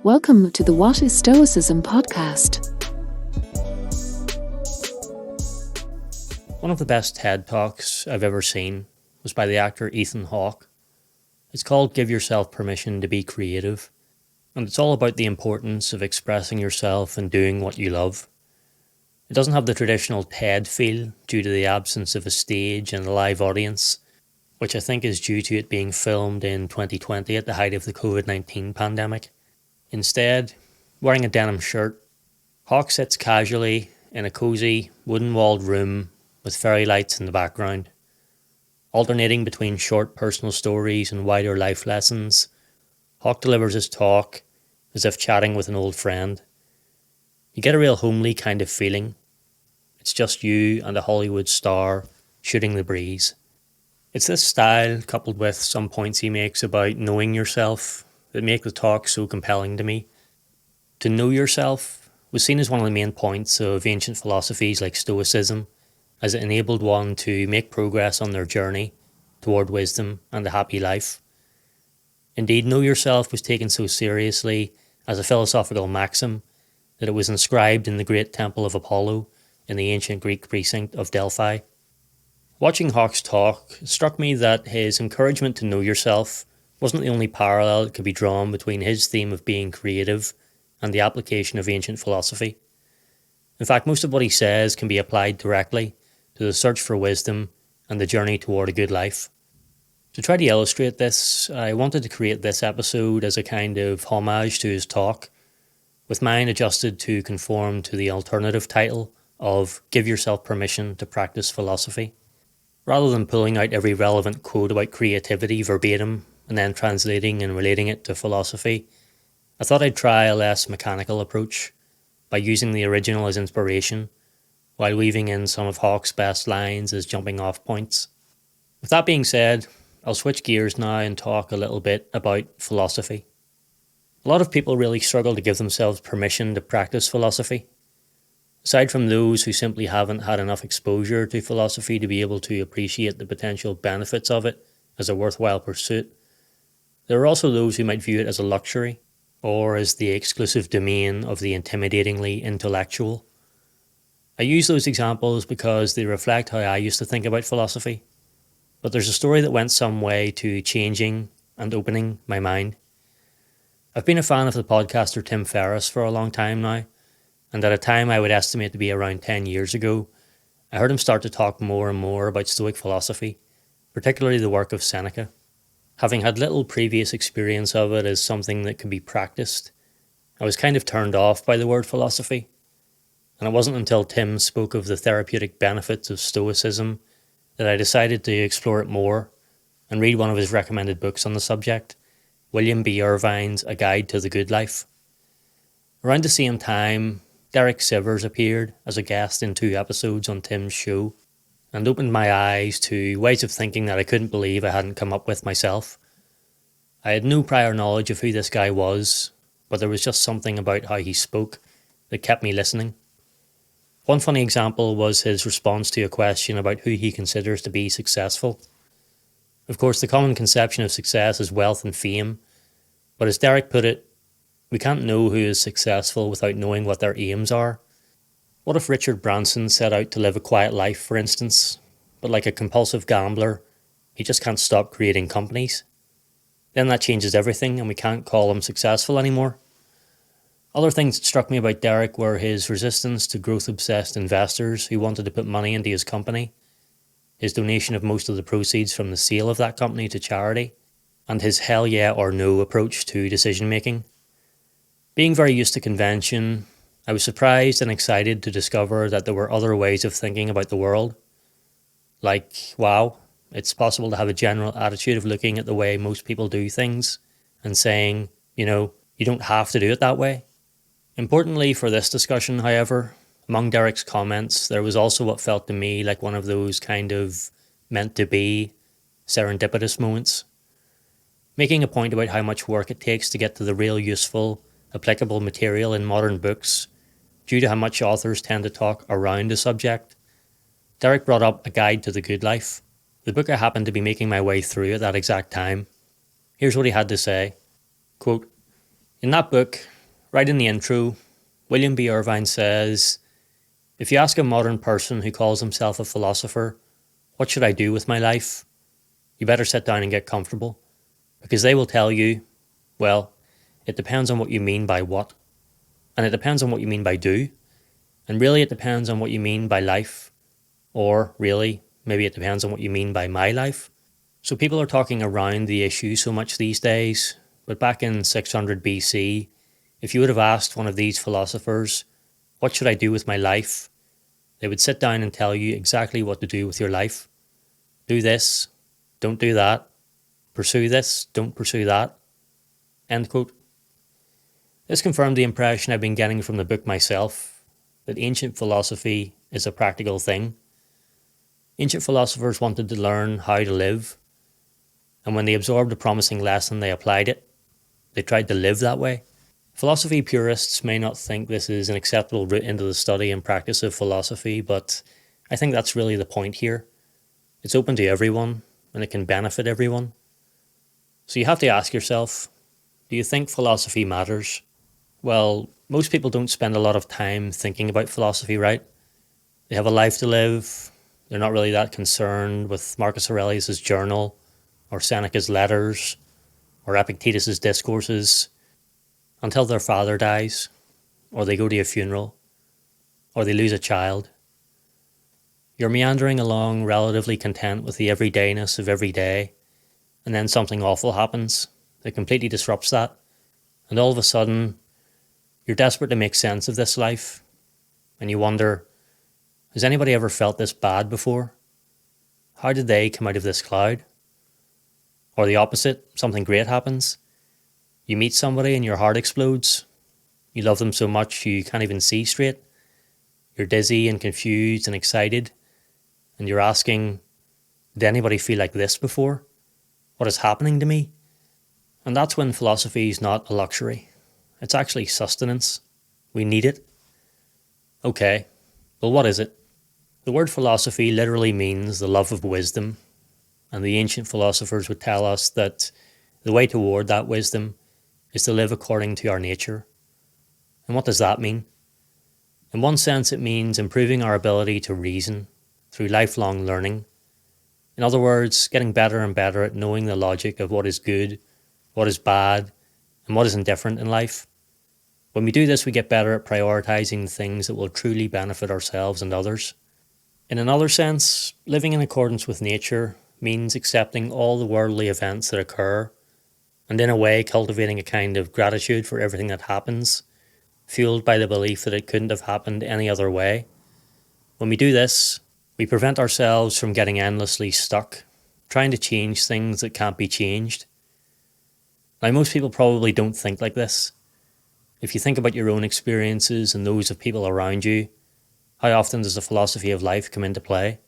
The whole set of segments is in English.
Welcome to the What is Stoicism podcast. One of the best TED Talks I've ever seen was by the actor Ethan Hawke. It's called Give Yourself Permission to Be Creative, and it's all about the importance of expressing yourself and doing what you love. It doesn't have the traditional TED feel due to the absence of a stage and a live audience, which I think is due to it being filmed in 2020 at the height of the COVID-19 pandemic. Instead, wearing a denim shirt, Hawke sits casually in a cosy, wooden-walled room with fairy lights in the background. Alternating between short personal stories and wider life lessons, Hawke delivers his talk as if chatting with an old friend. You get a real homely kind of feeling. It's just you and a Hollywood star shooting the breeze. It's this style, coupled with some points he makes about knowing yourself, that make the talk so compelling to me. To know yourself was seen as one of the main points of ancient philosophies like Stoicism, as it enabled one to make progress on their journey toward wisdom and a happy life. Indeed, know yourself was taken so seriously as a philosophical maxim that it was inscribed in the great temple of Apollo in the ancient Greek precinct of Delphi. Watching Hawke's talk, it struck me that his encouragement to know yourself wasn't the only parallel that could be drawn between his theme of being creative and the application of ancient philosophy. In fact, most of what he says can be applied directly to the search for wisdom and the journey toward a good life. To try to illustrate this, I wanted to create this episode as a kind of homage to his talk, with mine adjusted to conform to the alternative title of Give Yourself Permission to Practice Philosophy. Rather than pulling out every relevant quote about creativity verbatim and then translating and relating it to philosophy, I thought I'd try a less mechanical approach by using the original as inspiration, while weaving in some of Hawke's best lines as jumping off points. With that being said, I'll switch gears now and talk a little bit about philosophy. A lot of people really struggle to give themselves permission to practice philosophy. Aside from those who simply haven't had enough exposure to philosophy to be able to appreciate the potential benefits of it as a worthwhile pursuit, there are also those who might view it as a luxury or as the exclusive domain of the intimidatingly intellectual. I use those examples because they reflect how I used to think about philosophy, but there's a story that went some way to changing and opening my mind. I've been a fan of the podcaster Tim Ferriss for a long time now, and at a time I would estimate to be around 10 years ago, I heard him start to talk more and more about Stoic philosophy, particularly the work of Seneca. Having had little previous experience of it as something that can be practiced, I was kind of turned off by the word philosophy, and it wasn't until Tim spoke of the therapeutic benefits of Stoicism that I decided to explore it more and read one of his recommended books on the subject, William B. Irvine's A Guide to the Good Life. Around the same time, Derek Sivers appeared as a guest in 2 episodes on Tim's show and opened my eyes to ways of thinking that I couldn't believe I hadn't come up with myself. I had no prior knowledge of who this guy was, but there was just something about how he spoke that kept me listening. One funny example was his response to a question about who he considers to be successful. Of course, the common conception of success is wealth and fame, but as Derek put it, we can't know who is successful without knowing what their aims are. What if Richard Branson set out to live a quiet life, for instance, but like a compulsive gambler, he just can't stop creating companies? Then that changes everything and we can't call him successful anymore. Other things that struck me about Derek were his resistance to growth-obsessed investors who wanted to put money into his company, his donation of most of the proceeds from the sale of that company to charity, and his hell yeah or no approach to decision-making. Being very used to convention, I was surprised and excited to discover that there were other ways of thinking about the world. Like, wow, it's possible to have a general attitude of looking at the way most people do things and saying, you don't have to do it that way. Importantly for this discussion, however, among Derek's comments, there was also what felt to me like one of those kind of meant-to-be serendipitous moments. Making a point about how much work it takes to get to the real useful, applicable material in modern books, due to how much authors tend to talk around a subject, Derek brought up A Guide to the Good Life, the book I happened to be making my way through at that exact time. Here's what he had to say. Quote, "In that book, Right in the intro, William B. Irvine says, "If you ask a modern person who calls himself a philosopher, what should I do with my life? You better sit down and get comfortable, because they will tell you, well, it depends on what you mean by what, and it depends on what you mean by do, and really it depends on what you mean by life, or really, maybe it depends on what you mean by my life." So people are talking around the issue so much these days, but back in 600 BC, if you would have asked one of these philosophers, what should I do with my life? They would sit down and tell you exactly what to do with your life. Do this, don't do that. Pursue this, don't pursue that. End quote. This confirmed the impression I've been getting from the book myself, that ancient philosophy is a practical thing. Ancient philosophers wanted to learn how to live, and when they absorbed a promising lesson, they applied it. They tried to live that way. Philosophy purists may not think this is an acceptable route into the study and practice of philosophy, but I think that's really the point here. It's open to everyone, and it can benefit everyone. So you have to ask yourself, do you think philosophy matters? Well, most people don't spend a lot of time thinking about philosophy, right? They have a life to live. They're not really that concerned with Marcus Aurelius' journal, or Seneca's letters, or Epictetus' discourses, until their father dies, or they go to a funeral, or they lose a child. You're meandering along relatively content with the everydayness of every day, and then something awful happens that completely disrupts that, and all of a sudden, you're desperate to make sense of this life, and you wonder, has anybody ever felt this bad before? How did they come out of this cloud? Or the opposite, something great happens. You meet somebody and your heart explodes. You love them so much you can't even see straight. You're dizzy and confused and excited. And you're asking, did anybody feel like this before? What is happening to me? And that's when philosophy is not a luxury. It's actually sustenance. We need it. Okay, well, what is it? The word philosophy literally means the love of wisdom. And the ancient philosophers would tell us that the way toward that wisdom is to live according to our nature. And what does that mean? In one sense, it means improving our ability to reason through lifelong learning. In other words, getting better and better at knowing the logic of what is good, what is bad, and what is indifferent in life. When we do this, we get better at prioritizing things that will truly benefit ourselves and others. In another sense, living in accordance with nature means accepting all the worldly events that occur, and in a way cultivating a kind of gratitude for everything that happens, fueled by the belief that it couldn't have happened any other way. When we do this, we prevent ourselves from getting endlessly stuck, trying to change things that can't be changed. Now, most people probably don't think like this. If you think about your own experiences and those of people around you, how often does the philosophy of life come into play?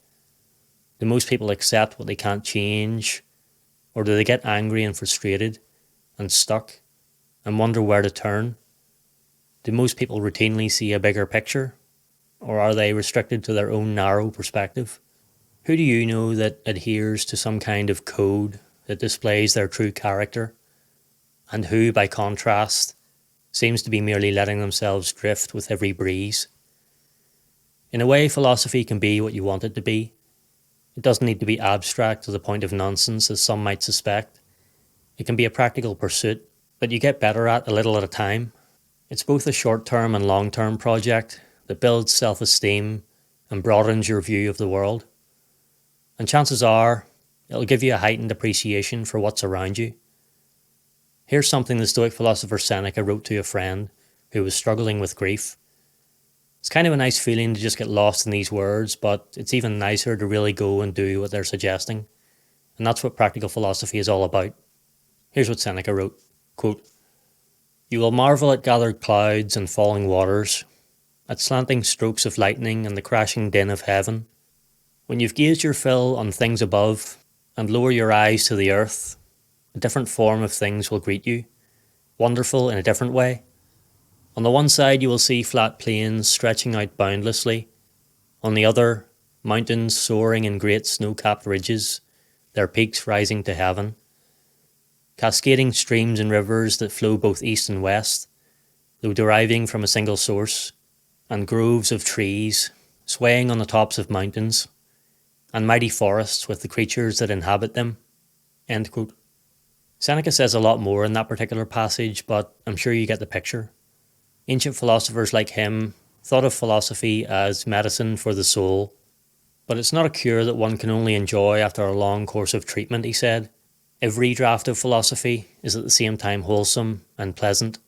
Do most people accept what they can't change? Or do they get angry and frustrated and stuck and wonder where to turn? Do most people routinely see a bigger picture? Or are they restricted to their own narrow perspective? Who do you know that adheres to some kind of code that displays their true character? And who, by contrast, seems to be merely letting themselves drift with every breeze? In a way, philosophy can be what you want it to be. It doesn't need to be abstract to the point of nonsense, as some might suspect. It can be a practical pursuit that you get better at a little at a time. It's both a short-term and long-term project that builds self-esteem and broadens your view of the world. And chances are, it'll give you a heightened appreciation for what's around you. Here's something the Stoic philosopher Seneca wrote to a friend who was struggling with grief. It's kind of a nice feeling to just get lost in these words, but it's even nicer to really go and do what they're suggesting. And that's what practical philosophy is all about. Here's what Seneca wrote, quote, "You will marvel at gathered clouds and falling waters, at slanting strokes of lightning and the crashing din of heaven. When you've gazed your fill on things above and lower your eyes to the earth, a different form of things will greet you, wonderful in a different way. On the one side you will see flat plains stretching out boundlessly. On the other, mountains soaring in great snow-capped ridges, their peaks rising to heaven. Cascading streams and rivers that flow both east and west, though deriving from a single source, and groves of trees, swaying on the tops of mountains, and mighty forests with the creatures that inhabit them." End quote. Seneca says a lot more in that particular passage, but I'm sure you get the picture. Ancient philosophers like him thought of philosophy as medicine for the soul, but it's not a cure that one can only enjoy after a long course of treatment, he said. Every draught of philosophy is at the same time wholesome and pleasant.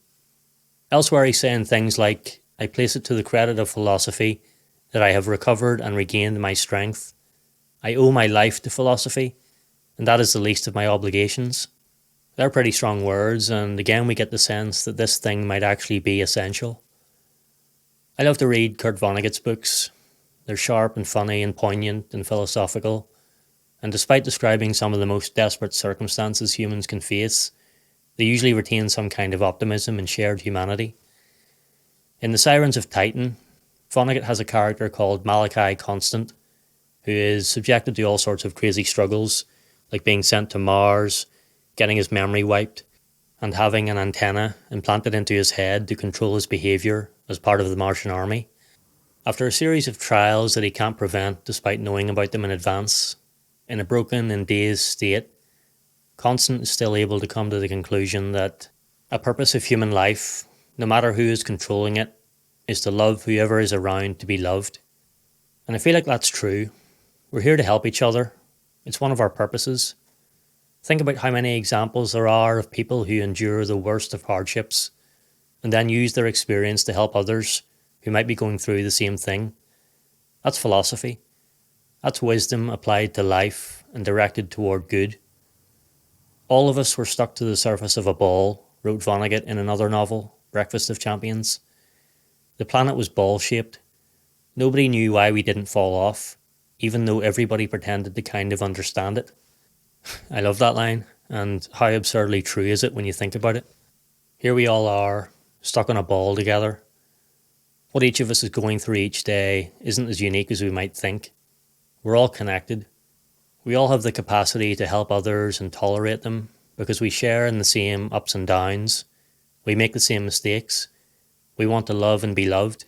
Elsewhere he's saying things like, "I place it to the credit of philosophy that I have recovered and regained my strength. I owe my life to philosophy, and that is the least of my obligations." They're pretty strong words, and again we get the sense that this thing might actually be essential. I love to read Kurt Vonnegut's books. They're sharp and funny and poignant and philosophical, and despite describing some of the most desperate circumstances humans can face, they usually retain some kind of optimism and shared humanity. In The Sirens of Titan, Vonnegut has a character called Malachi Constant, who is subjected to all sorts of crazy struggles, like being sent to Mars, getting his memory wiped, and having an antenna implanted into his head to control his behaviour as part of the Martian army. After a series of trials that he can't prevent despite knowing about them in advance, in a broken and dazed state, Constant is still able to come to the conclusion that a purpose of human life, no matter who is controlling it, is to love whoever is around to be loved. And I feel like that's true. We're here to help each other. It's one of our purposes. Think about how many examples there are of people who endure the worst of hardships and then use their experience to help others who might be going through the same thing. That's philosophy. That's wisdom applied to life and directed toward good. "All of us were stuck to the surface of a ball," wrote Vonnegut in another novel, Breakfast of Champions. "The planet was ball-shaped. Nobody knew why we didn't fall off, even though everybody pretended to kind of understand it." I love that line, and how absurdly true is it when you think about it? Here we all are, stuck on a ball together. What each of us is going through each day isn't as unique as we might think. We're all connected. We all have the capacity to help others and tolerate them because we share in the same ups and downs. We make the same mistakes. We want to love and be loved.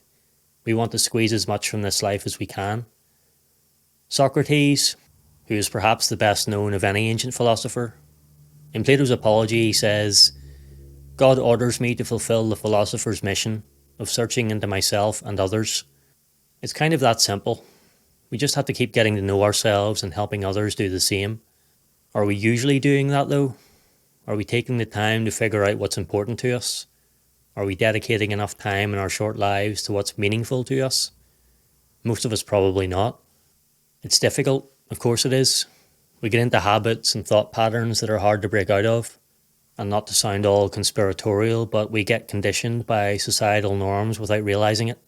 We want to squeeze as much from this life as we can. Socrates, who is perhaps the best known of any ancient philosopher, in Plato's Apology he says, "God orders me to fulfill the philosopher's mission of searching into myself and others." It's kind of that simple. We just have to keep getting to know ourselves and helping others do the same. Are we usually doing that though? Are we taking the time to figure out what's important to us? Are we dedicating enough time in our short lives to what's meaningful to us? Most of us probably not. It's difficult, of course it is. We get into habits and thought patterns that are hard to break out of. And not to sound all conspiratorial, but we get conditioned by societal norms without realising it.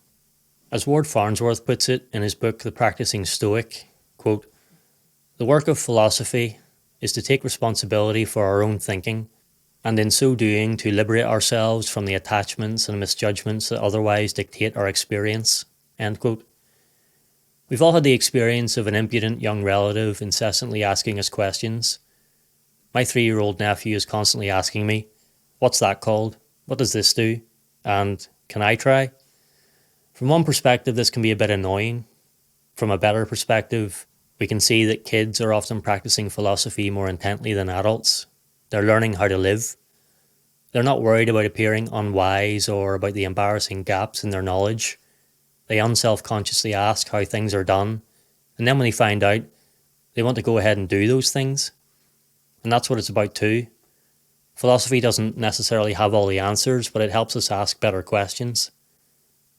As Ward Farnsworth puts it in his book The Practicing Stoic, quote, "The work of philosophy is to take responsibility for our own thinking, and in so doing to liberate ourselves from the attachments and misjudgments that otherwise dictate our experience." End quote. We've all had the experience of an impudent young relative incessantly asking us questions. My 3-year-old nephew is constantly asking me, "What's that called? What does this do? And can I try?" From one perspective, this can be a bit annoying. From a better perspective, we can see that kids are often practicing philosophy more intently than adults. They're learning how to live. They're not worried about appearing unwise or about the embarrassing gaps in their knowledge. They unself-consciously ask how things are done, and then when they find out, they want to go ahead and do those things. And that's what it's about too. Philosophy doesn't necessarily have all the answers, but it helps us ask better questions.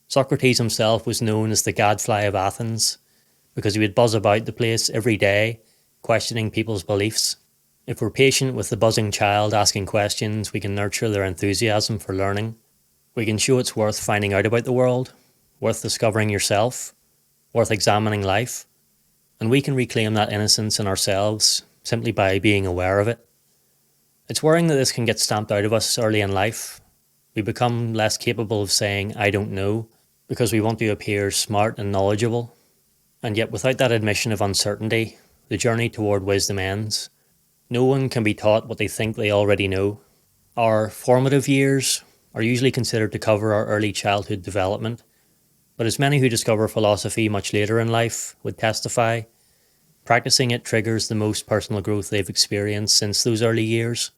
Socrates himself was known as the gadfly of Athens because he would buzz about the place every day, questioning people's beliefs. If we're patient with the buzzing child asking questions, we can nurture their enthusiasm for learning. We can show it's worth finding out about the world, worth discovering yourself, worth examining life, and we can reclaim that innocence in ourselves simply by being aware of it. It's worrying that this can get stamped out of us early in life. We become less capable of saying, "I don't know," because we want to appear smart and knowledgeable. And yet without that admission of uncertainty, the journey toward wisdom ends. No one can be taught what they think they already know. Our formative years are usually considered to cover our early childhood development, but as many who discover philosophy much later in life would testify, practicing it triggers the most personal growth they've experienced since those early years.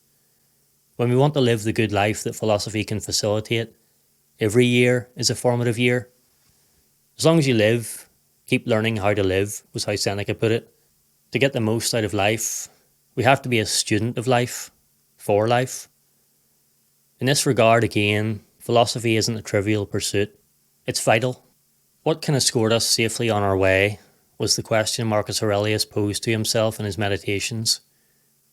When we want to live the good life that philosophy can facilitate, every year is a formative year. As long as you live, keep learning how to live, was how Seneca put it. To get the most out of life, we have to be a student of life, for life. In this regard, again, philosophy isn't a trivial pursuit. It's vital. What can escort us safely on our way was the question Marcus Aurelius posed to himself in his meditations.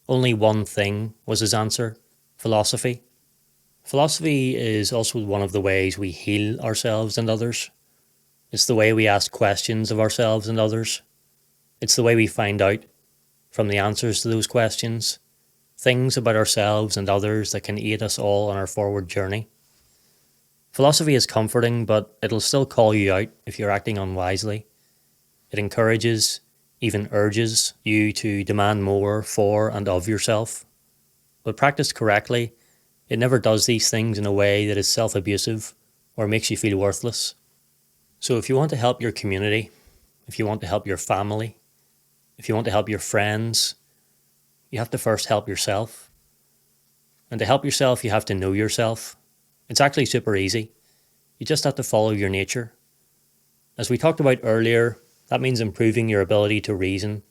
Only one thing was his answer: philosophy. Philosophy is also one of the ways we heal ourselves and others. It's the way we ask questions of ourselves and others. It's the way we find out, from the answers to those questions, things about ourselves and others that can aid us all on our forward journey. Philosophy is comforting, but it'll still call you out if you're acting unwisely. It encourages, even urges, you to demand more for and of yourself. But practiced correctly, it never does these things in a way that is self-abusive or makes you feel worthless. So if you want to help your community, if you want to help your family, if you want to help your friends, you have to first help yourself. And to help yourself, you have to know yourself. It's actually super easy. You just have to follow your nature. As we talked about earlier, that means improving your ability to reason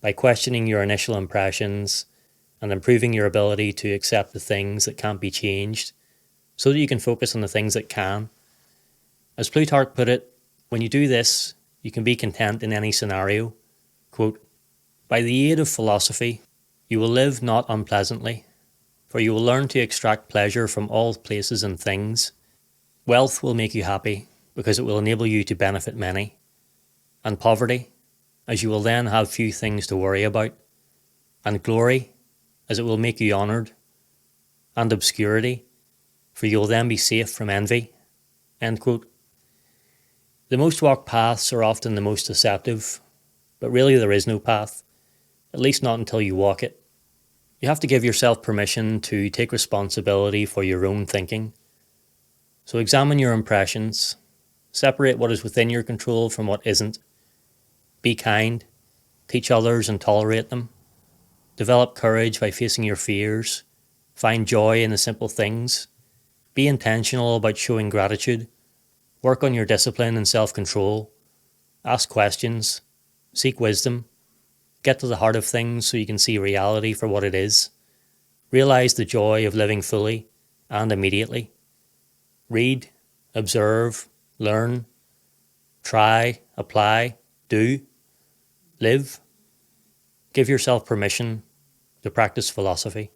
by questioning your initial impressions and improving your ability to accept the things that can't be changed so that you can focus on the things that can. As Plutarch put it, when you do this, you can be content in any scenario. Quote, "By the aid of philosophy, you will live not unpleasantly, for you will learn to extract pleasure from all places and things. Wealth will make you happy, because it will enable you to benefit many. And poverty, as you will then have few things to worry about. And glory, as it will make you honoured. And obscurity, for you will then be safe from envy." End quote. The most walked paths are often the most deceptive, but really there is no path, at least not until you walk it. You have to give yourself permission to take responsibility for your own thinking. So examine your impressions, separate what is within your control from what isn't. Be kind, teach others and tolerate them. Develop courage by facing your fears. Find joy in the simple things. Be intentional about showing gratitude. Work on your discipline and self-control. Ask questions. Seek wisdom. Get to the heart of things so you can see reality for what it is. Realize the joy of living fully and immediately. Read, observe, learn, try, apply, do, live. Give yourself permission to practice philosophy.